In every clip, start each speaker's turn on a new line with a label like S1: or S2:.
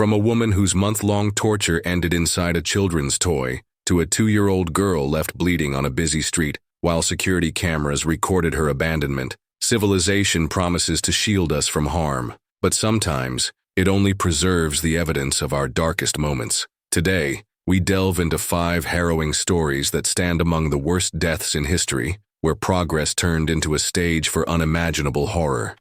S1: From a woman whose month-long torture ended inside a children's toy, to a 2-year-old girl left bleeding on a busy street while security cameras recorded her abandonment, civilization promises to shield us from harm, but sometimes it only preserves the evidence of our darkest moments. Today, we delve into 5 harrowing stories that stand among the worst deaths in history, where progress turned into a stage for unimaginable horror.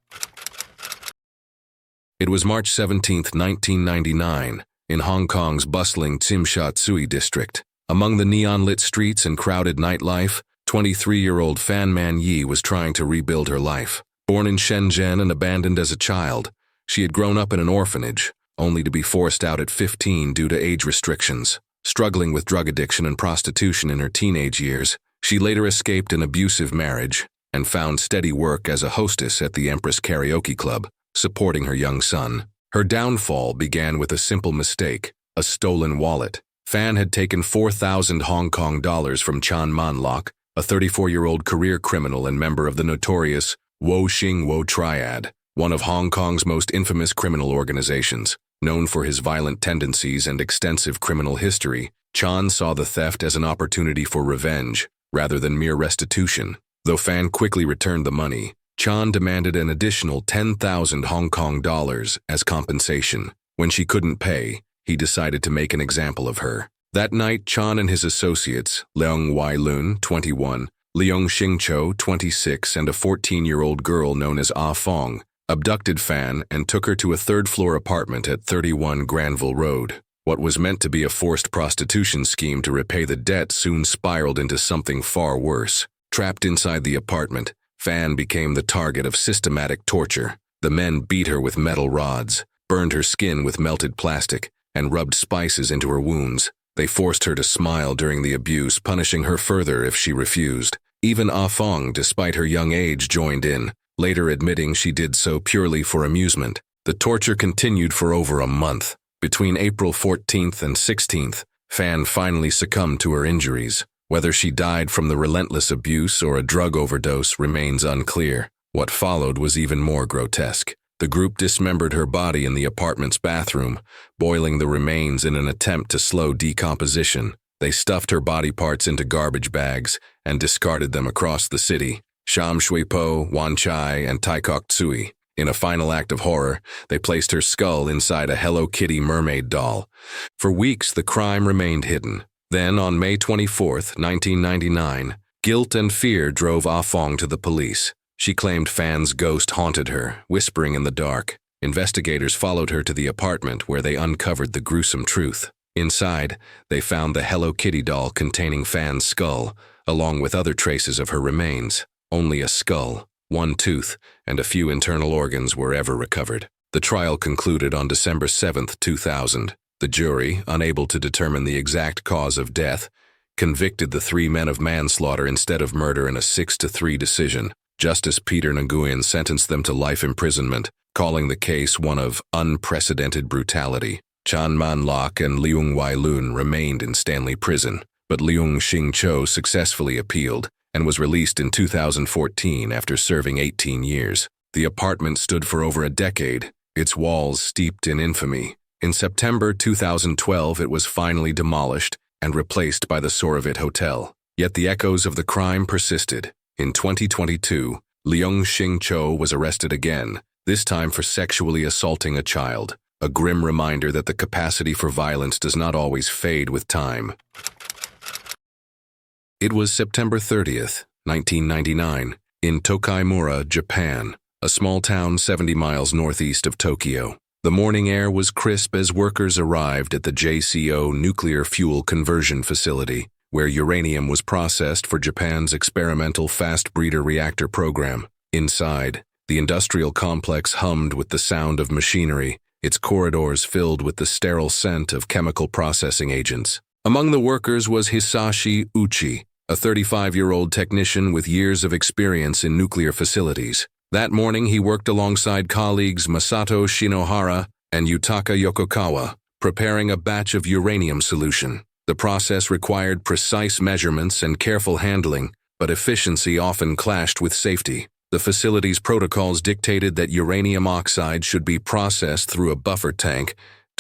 S1: It was March 17, 1999, in Hong Kong's bustling Tsim Sha Tsui district. Among the neon-lit streets and crowded nightlife, 23-year-old Fan Man Yi was trying to rebuild her life. Born in Shenzhen and abandoned as a child, she had grown up in an orphanage, only to be forced out at 15 due to age restrictions. Struggling with drug addiction and prostitution in her teenage years, she later escaped an abusive marriage and found steady work as a hostess at the Empress Karaoke Club, supporting her young son. Her downfall began with a simple mistake: a stolen wallet. Fan had taken 4,000 Hong Kong dollars from Chan Man Lok, a 34-year-old career criminal and member of the notorious Wo Shing Wo Triad, one of Hong Kong's most infamous criminal organizations. Known for his violent tendencies and extensive criminal history, Chan saw the theft as an opportunity for revenge, rather than mere restitution. Though Fan quickly returned the money, Chan demanded an additional 10,000 Hong Kong dollars as compensation. When she couldn't pay, he decided to make an example of her. That night, Chan and his associates, Leung Wai Lun, 21, Leung Xingqiu, 26, and a 14-year-old girl known as Ah Fong, abducted Fan and took her to a third-floor apartment at 31 Granville Road. What was meant to be a forced prostitution scheme to repay the debt soon spiraled into something far worse. Trapped inside the apartment, Fan became the target of systematic torture. The men beat her with metal rods, burned her skin with melted plastic, and rubbed spices into her wounds. They forced her to smile during the abuse, punishing her further if she refused. Even Ah Fong, despite her young age, joined in, later admitting she did so purely for amusement. The torture continued for over a month. Between April 14th and 16th, Fan finally succumbed to her injuries. Whether she died from the relentless abuse or a drug overdose remains unclear. What followed was even more grotesque. The group dismembered her body in the apartment's bathroom, boiling the remains in an attempt to slow decomposition. They stuffed her body parts into garbage bags and discarded them across the city. Sham Shui Po, Wan Chai, and Tai Kok Tsui. In a final act of horror, they placed her skull inside a Hello Kitty mermaid doll. For weeks, the crime remained hidden. Then, on May 24, 1999, guilt and fear drove Ah Fong to the police. She claimed Fan's ghost haunted her, whispering in the dark. Investigators followed her to the apartment where they uncovered the gruesome truth. Inside, they found the Hello Kitty doll containing Fan's skull, along with other traces of her remains. Only a skull, one tooth, and a few internal organs were ever recovered. The trial concluded on December 7, 2000. The jury, unable to determine the exact cause of death, convicted the 3 men of manslaughter instead of murder in a 6-3 decision. Justice Peter Nguyen sentenced them to life imprisonment, calling the case one of unprecedented brutality. Chan Man Lok and Leung Wai Lun remained in Stanley Prison, but Leung Xingqiu successfully appealed and was released in 2014 after serving 18 years. The apartment stood for over a decade, its walls steeped in infamy. In September 2012, it was finally demolished and replaced by the Soravit Hotel. Yet the echoes of the crime persisted. In 2022, Leung Xingqiu was arrested again, this time for sexually assaulting a child, a grim reminder that the capacity for violence does not always fade with time. It was September 30th, 1999, in Tokaimura, Japan, a small town 70 miles northeast of Tokyo. The morning air was crisp as workers arrived at the JCO nuclear fuel conversion facility, where uranium was processed for Japan's experimental fast breeder reactor program. Inside, the industrial complex hummed with the sound of machinery, its corridors filled with the sterile scent of chemical processing agents. Among the workers was Hisashi Uchi, a 35-year-old technician with years of experience in nuclear facilities. That morning, he worked alongside colleagues Masato Shinohara and Yutaka Yokokawa, preparing a batch of uranium solution. The process required precise measurements and careful handling, but efficiency often clashed with safety. The facility's protocols dictated that uranium oxide should be processed through a buffer tank,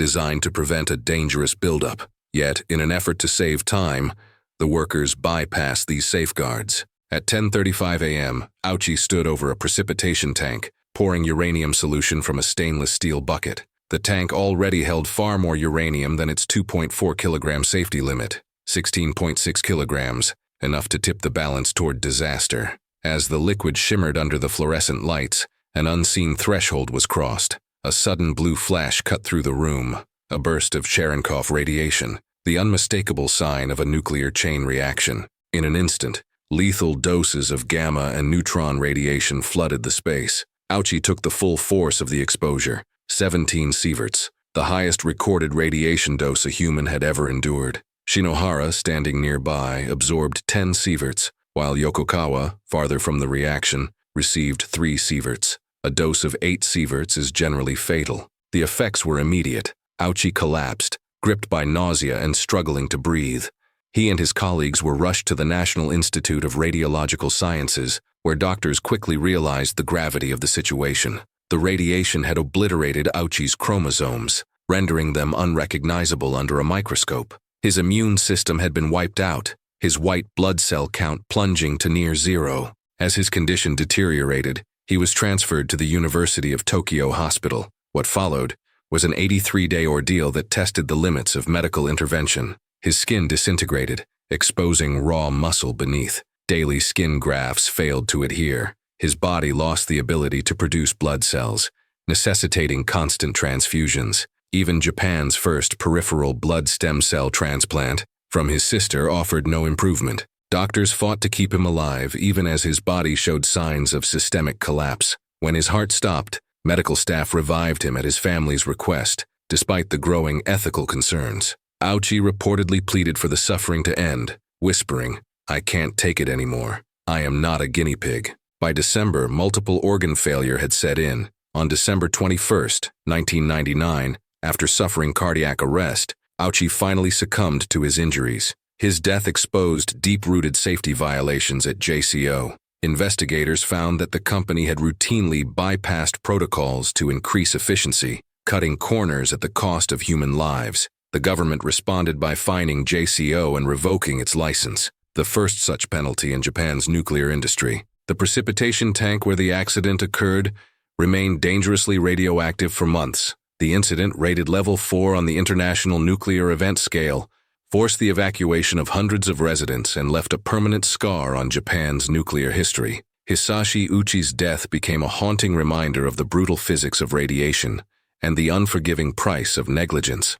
S1: designed to prevent a dangerous buildup. Yet, in an effort to save time, the workers bypassed these safeguards. At 10:35 a.m., Auchi stood over a precipitation tank, pouring uranium solution from a stainless steel bucket. The tank already held far more uranium than its 2.4 kilogram safety limit, 16.6 kilograms, enough to tip the balance toward disaster. As the liquid shimmered under the fluorescent lights, an unseen threshold was crossed. A sudden blue flash cut through the room, a burst of Cherenkov radiation, the unmistakable sign of a nuclear chain reaction. In an instant, lethal doses of gamma and neutron radiation flooded the space. Auchi took the full force of the exposure, 17 sieverts, the highest recorded radiation dose a human had ever endured. Shinohara, standing nearby, absorbed 10 sieverts, while Yokokawa, farther from the reaction, received 3 sieverts. A dose of 8 sieverts is generally fatal. The effects were immediate. Auchi collapsed, gripped by nausea and struggling to breathe. He and his colleagues were rushed to the National Institute of Radiological Sciences, where doctors quickly realized the gravity of the situation. The radiation had obliterated Auchi's chromosomes, rendering them unrecognizable under a microscope. His immune system had been wiped out, his white blood cell count plunging to near zero. As his condition deteriorated, he was transferred to the University of Tokyo Hospital. What followed was an 83-day ordeal that tested the limits of medical intervention. His skin disintegrated, exposing raw muscle beneath. Daily skin grafts failed to adhere. His body lost the ability to produce blood cells, necessitating constant transfusions. Even Japan's first peripheral blood stem cell transplant from his sister offered no improvement. Doctors fought to keep him alive even as his body showed signs of systemic collapse. When his heart stopped, medical staff revived him at his family's request, despite the growing ethical concerns. Auchi reportedly pleaded for the suffering to end, whispering, "I can't take it anymore. I am not a guinea pig." By December, multiple organ failure had set in. On December 21, 1999, after suffering cardiac arrest, Auchi finally succumbed to his injuries. His death exposed deep-rooted safety violations at JCO. Investigators found that the company had routinely bypassed protocols to increase efficiency, cutting corners at the cost of human lives. The government responded by fining JCO and revoking its license, the first such penalty in Japan's nuclear industry. The precipitation tank where the accident occurred remained dangerously radioactive for months. The incident, rated level 4 on the International Nuclear Event Scale, forced the evacuation of hundreds of residents and left a permanent scar on Japan's nuclear history. Hisashi Uchi's death became a haunting reminder of the brutal physics of radiation and the unforgiving price of negligence.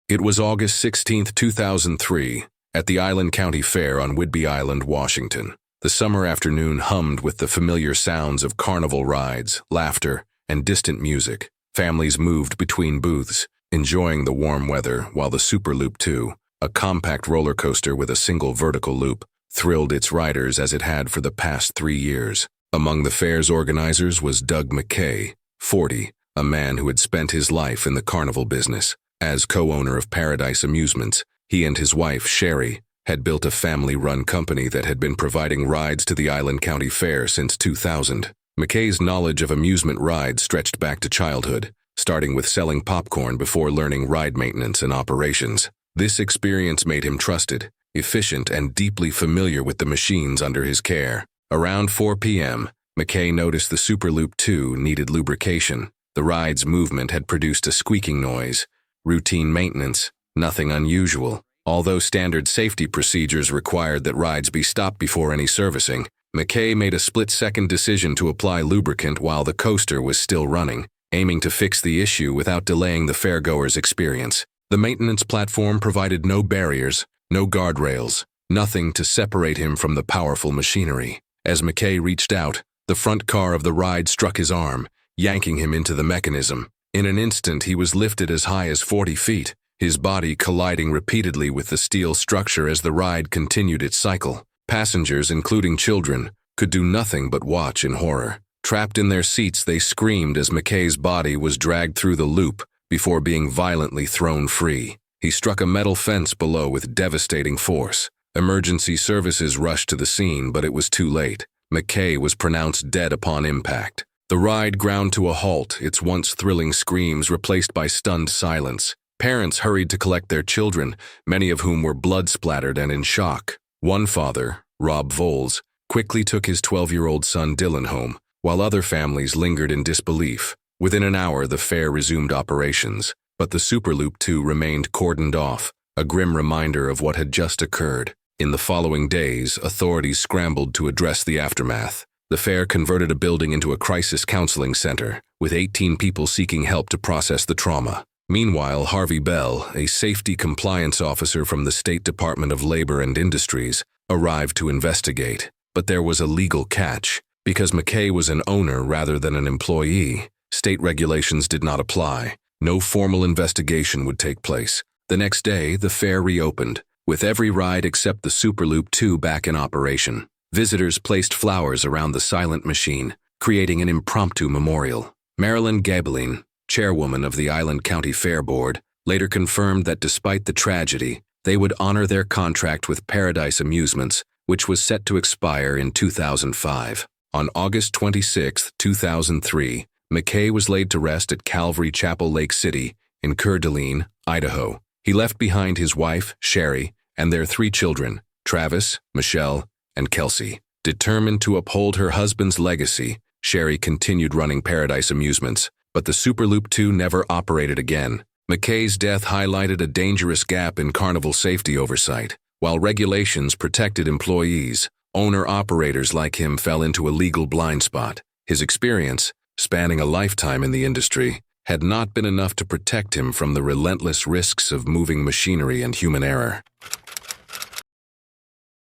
S1: It was August 16, 2003, at the Island County Fair on Whidbey Island, Washington. The summer afternoon hummed with the familiar sounds of carnival rides, laughter, and distant music. Families moved between booths, enjoying the warm weather while the Superloop 2, a compact roller coaster with a single vertical loop, thrilled its riders as it had for the past 3 years. Among the fair's organizers was Doug McKay, 40, a man who had spent his life in the carnival business. As co-owner of Paradise Amusements, he and his wife, Sherry, had built a family-run company that had been providing rides to the Island County Fair since 2000. McKay's knowledge of amusement rides stretched back to childhood, starting with selling popcorn before learning ride maintenance and operations. This experience made him trusted, efficient, and deeply familiar with the machines under his care. Around 4 p.m., McKay noticed the Superloop 2 needed lubrication. The ride's movement had produced a squeaking noise. Routine maintenance, nothing unusual. Although standard safety procedures required that rides be stopped before any servicing, McKay made a split-second decision to apply lubricant while the coaster was still running, aiming to fix the issue without delaying the fairgoers' experience. The maintenance platform provided no barriers, no guardrails, nothing to separate him from the powerful machinery. As McKay reached out, the front car of the ride struck his arm, yanking him into the mechanism. In an instant, he was lifted as high as 40 feet, his body colliding repeatedly with the steel structure as the ride continued its cycle. Passengers, including children, could do nothing but watch in horror. Trapped in their seats, they screamed as McKay's body was dragged through the loop before being violently thrown free. He struck a metal fence below with devastating force. Emergency services rushed to the scene, but it was too late. McKay was pronounced dead upon impact. The ride ground to a halt, its once thrilling screams replaced by stunned silence. Parents hurried to collect their children, many of whom were blood-splattered and in shock. One father, Rob Voles, quickly took his 12-year-old son Dylan home, while other families lingered in disbelief. Within an hour, the fair resumed operations, but the Superloop 2 remained cordoned off, a grim reminder of what had just occurred. In the following days, authorities scrambled to address the aftermath. The fair converted a building into a crisis counseling center, with 18 people seeking help to process the trauma. Meanwhile, Harvey Bell, a safety compliance officer from the State Department of Labor and Industries, arrived to investigate. But there was a legal catch. Because McKay was an owner rather than an employee, state regulations did not apply. No formal investigation would take place. The next day, the fair reopened, with every ride except the Superloop 2 back in operation. Visitors placed flowers around the silent machine, creating an impromptu memorial. Marilyn Gabeline, chairwoman of the Island County Fair Board, later confirmed that despite the tragedy, they would honor their contract with Paradise Amusements, which was set to expire in 2005. On August 26, 2003, McKay was laid to rest at Calvary Chapel Lake City in Coeur d'Alene, Idaho. He left behind his wife, Sherry, and their 3 children, Travis, Michelle, and Kelsey. Determined to uphold her husband's legacy, Sherry continued running Paradise Amusements, but the Superloop 2 never operated again. McKay's death highlighted a dangerous gap in carnival safety oversight. While regulations protected employees, owner-operators like him fell into a legal blind spot. His experience, spanning a lifetime in the industry, had not been enough to protect him from the relentless risks of moving machinery and human error.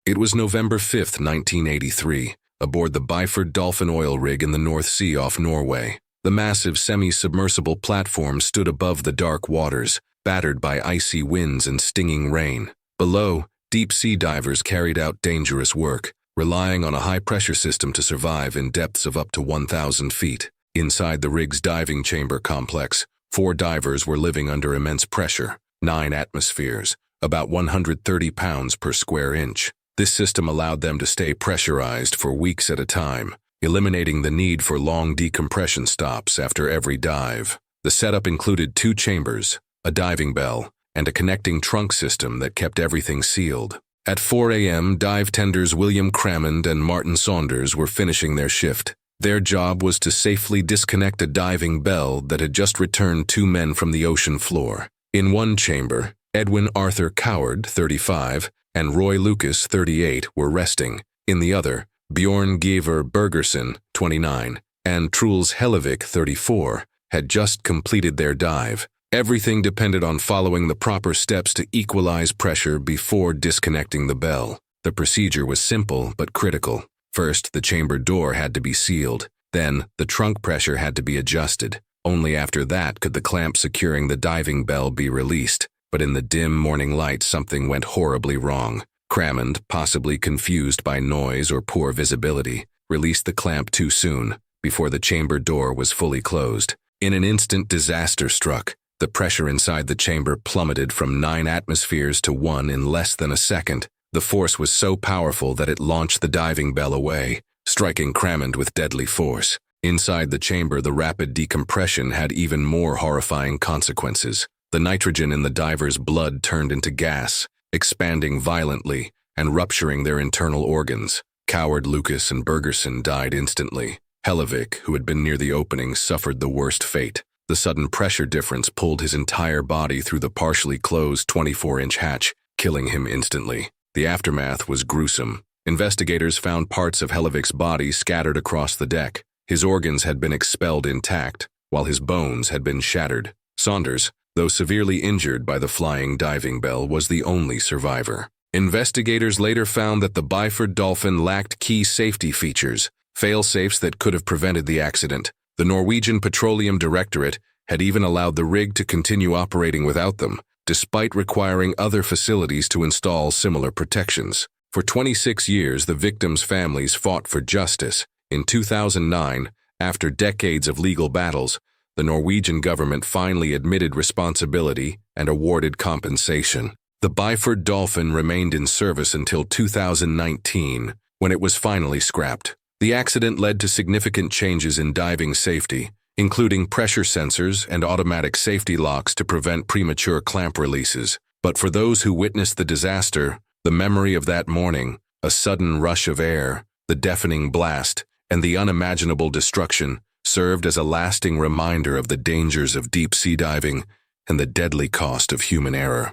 S1: It was November 5, 1983, aboard the Byford Dolphin oil rig in the North Sea off Norway. The massive semi-submersible platform stood above the dark waters, battered by icy winds and stinging rain. Below, deep-sea divers carried out dangerous work, relying on a high-pressure system to survive in depths of up to 1,000 feet. Inside the rig's diving chamber complex, 4 divers were living under immense pressure, 9 atmospheres, about 130 pounds per square inch. This system allowed them to stay pressurized for weeks at a time, eliminating the need for long decompression stops after every dive. The setup included 2 chambers, a diving bell, and a connecting trunk system that kept everything sealed. At 4 a.m., dive tenders William Cramond and Martin Saunders were finishing their shift. Their job was to safely disconnect a diving bell that had just returned 2 men from the ocean floor. In one chamber, Edwin Arthur Coward, 35, and Roy Lucas, 38, were resting. In the other, Bjorn Giver Bergersen, 29, and Truls Hellevik, 34, had just completed their dive. Everything depended on following the proper steps to equalize pressure before disconnecting the bell. The procedure was simple but critical. First, the chamber door had to be sealed. Then, the trunk pressure had to be adjusted. Only after that could the clamp securing the diving bell be released. But in the dim morning light, something went horribly wrong. Cramond, possibly confused by noise or poor visibility, released the clamp too soon, before the chamber door was fully closed. In an instant, disaster struck. The pressure inside the chamber plummeted from 9 atmospheres to 1 in less than a second. The force was so powerful that it launched the diving bell away, striking Cramond with deadly force. Inside the chamber, the rapid decompression had even more horrifying consequences. The nitrogen in the diver's blood turned into gas, expanding violently and rupturing their internal organs. Coward, Lucas, and Bergersen died instantly. Hellevik, who had been near the opening, suffered the worst fate. The sudden pressure difference pulled his entire body through the partially closed 24-inch hatch, killing him instantly. The aftermath was gruesome. Investigators found parts of Hellevik's body scattered across the deck. His organs had been expelled intact, while his bones had been shattered. Saunders, though severely injured by the flying diving bell, was the only survivor. Investigators later found that the Byford Dolphin lacked key safety features, fail-safes that could have prevented the accident. The Norwegian Petroleum Directorate had even allowed the rig to continue operating without them, despite requiring other facilities to install similar protections. For 26 years, the victims' families fought for justice. In 2009, after decades of legal battles, the Norwegian government finally admitted responsibility and awarded compensation. The Byford Dolphin remained in service until 2019, when it was finally scrapped. The accident led to significant changes in diving safety, including pressure sensors and automatic safety locks to prevent premature clamp releases. But for those who witnessed the disaster, the memory of that morning, a sudden rush of air, the deafening blast, and the unimaginable destruction served as a lasting reminder of the dangers of deep-sea diving and the deadly cost of human error.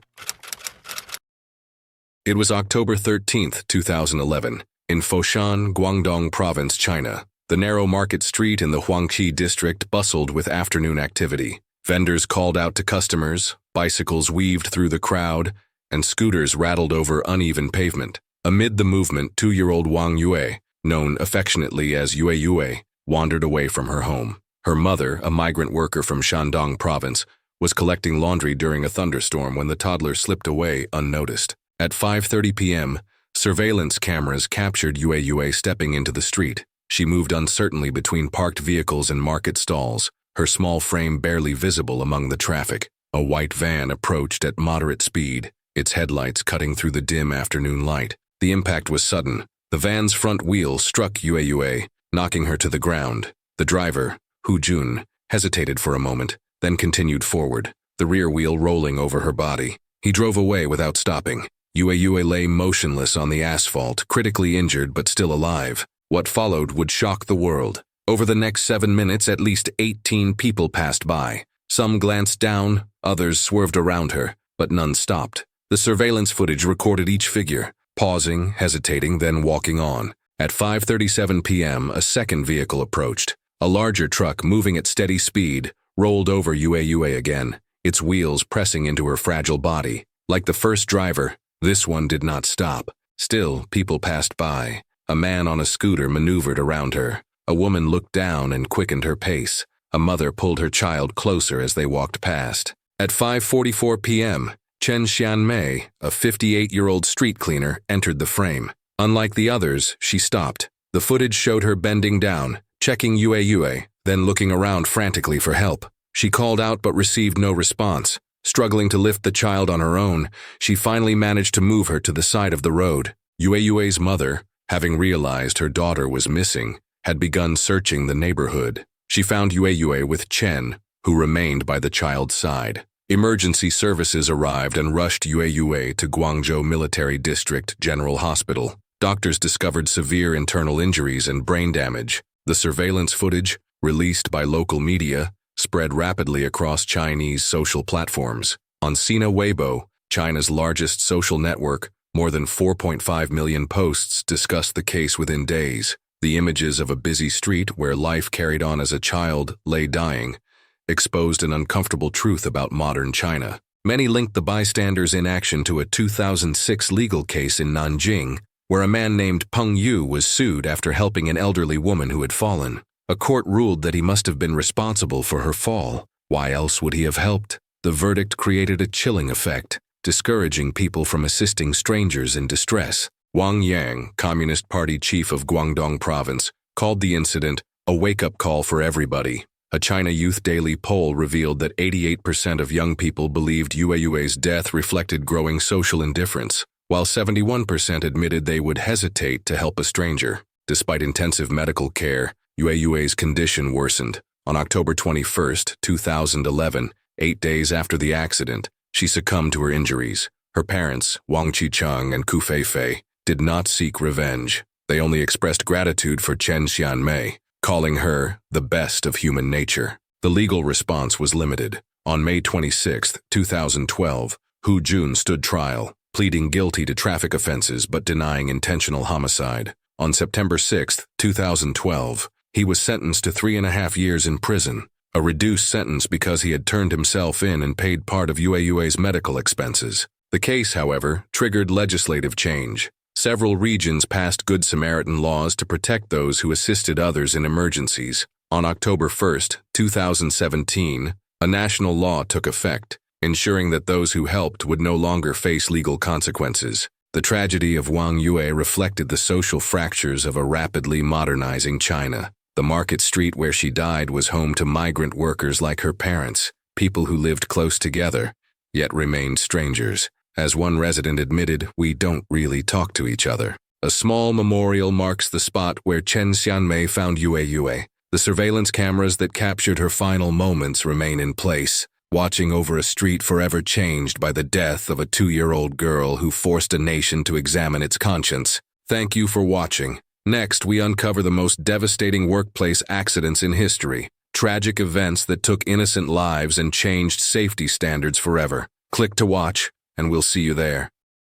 S1: It was October 13, 2011, in Foshan, Guangdong Province, China. The narrow market street in the Huangqi district bustled with afternoon activity. Vendors called out to customers, bicycles weaved through the crowd, and scooters rattled over uneven pavement. Amid the movement, 2-year-old Wang Yue, known affectionately as Yue, wandered away from her home. Her mother, a migrant worker from Shandong Province, was collecting laundry during a thunderstorm when the toddler slipped away unnoticed. At 5:30 p.m., surveillance cameras captured Yue stepping into the street. She moved uncertainly between parked vehicles and market stalls, her small frame barely visible among the traffic. A white van approached at moderate speed, its headlights cutting through the dim afternoon light. The impact was sudden. The van's front wheel struck Yue, knocking her to the ground. The driver, Hu Jun, hesitated for a moment, then continued forward, the rear wheel rolling over her body. He drove away without stopping. Yue lay motionless on the asphalt, critically injured but still alive. What followed would shock the world. Over the next 7 minutes, at least 18 people passed by. Some glanced down, others swerved around her, but none stopped. The surveillance footage recorded each figure, pausing, hesitating, then walking on. At 5:37 p.m., a second vehicle approached. A larger truck, moving at steady speed, rolled over Yue again, its wheels pressing into her fragile body. Like the first driver, this one did not stop. Still, people passed by. A man on a scooter maneuvered around her. A woman looked down and quickened her pace. A mother pulled her child closer as they walked past. At 5:44 p.m., Chen Xianmei, a 58-year-old street cleaner, entered the frame. Unlike the others, she stopped. The footage showed her bending down, checking Yue, then looking around frantically for help. She called out but received no response. Struggling to lift the child on her own, she finally managed to move her to the side of the road. Yue's mother, having realized her daughter was missing, had begun searching the neighborhood. She found Yue with Chen, who remained by the child's side. Emergency services arrived and rushed Yue to Guangzhou Military District General Hospital. Doctors discovered severe internal injuries and brain damage. The surveillance footage, released by local media, spread rapidly across Chinese social platforms. On Sina Weibo, China's largest social network, more than 4.5 million posts discussed the case within days. The images of a busy street where life carried on as a child lay dying exposed an uncomfortable truth about modern China. Many linked the bystanders' inaction to a 2006 legal case in Nanjing, where a man named Peng Yu was sued after helping an elderly woman who had fallen. A court ruled that he must have been responsible for her fall. Why else would he have helped? The verdict created a chilling effect, discouraging people from assisting strangers in distress. Wang Yang, Communist Party chief of Guangdong Province, called the incident a wake-up call for everybody. A China Youth Daily poll revealed that 88% of young people believed Yue's death reflected growing social indifference, while 71% admitted they would hesitate to help a stranger. Despite intensive medical care, Yue's condition worsened. On October 21, 2011, 8 days after the accident, she succumbed to her injuries. Her parents, Wang Qicheng and Ku Feifei, did not seek revenge. They only expressed gratitude for Chen Xianmei, calling her the best of human nature. The legal response was limited. On May 26, 2012, Hu Jun stood trial, pleading guilty to traffic offenses but denying intentional homicide. On September 6, 2012, he was sentenced to 3.5 years in prison, a reduced sentence because he had turned himself in and paid part of Yue's medical expenses. The case, however, triggered legislative change. Several regions passed Good Samaritan laws to protect those who assisted others in emergencies. On October 1, 2017, a national law took effect, ensuring that those who helped would no longer face legal consequences. The tragedy of Wang Yue reflected the social fractures of a rapidly modernizing China. The market street where she died was home to migrant workers like her parents, people who lived close together, yet remained strangers. As one resident admitted, "We don't really talk to each other." A small memorial marks the spot where Chen Xianmei found Yue. The surveillance cameras that captured her final moments remain in place, watching over a street forever changed by the death of a 2-year-old girl who forced a nation to examine its conscience. Thank you for watching. Next, we uncover the most devastating workplace accidents in history, tragic events that took innocent lives and changed safety standards forever. Click to watch, and we'll see you there.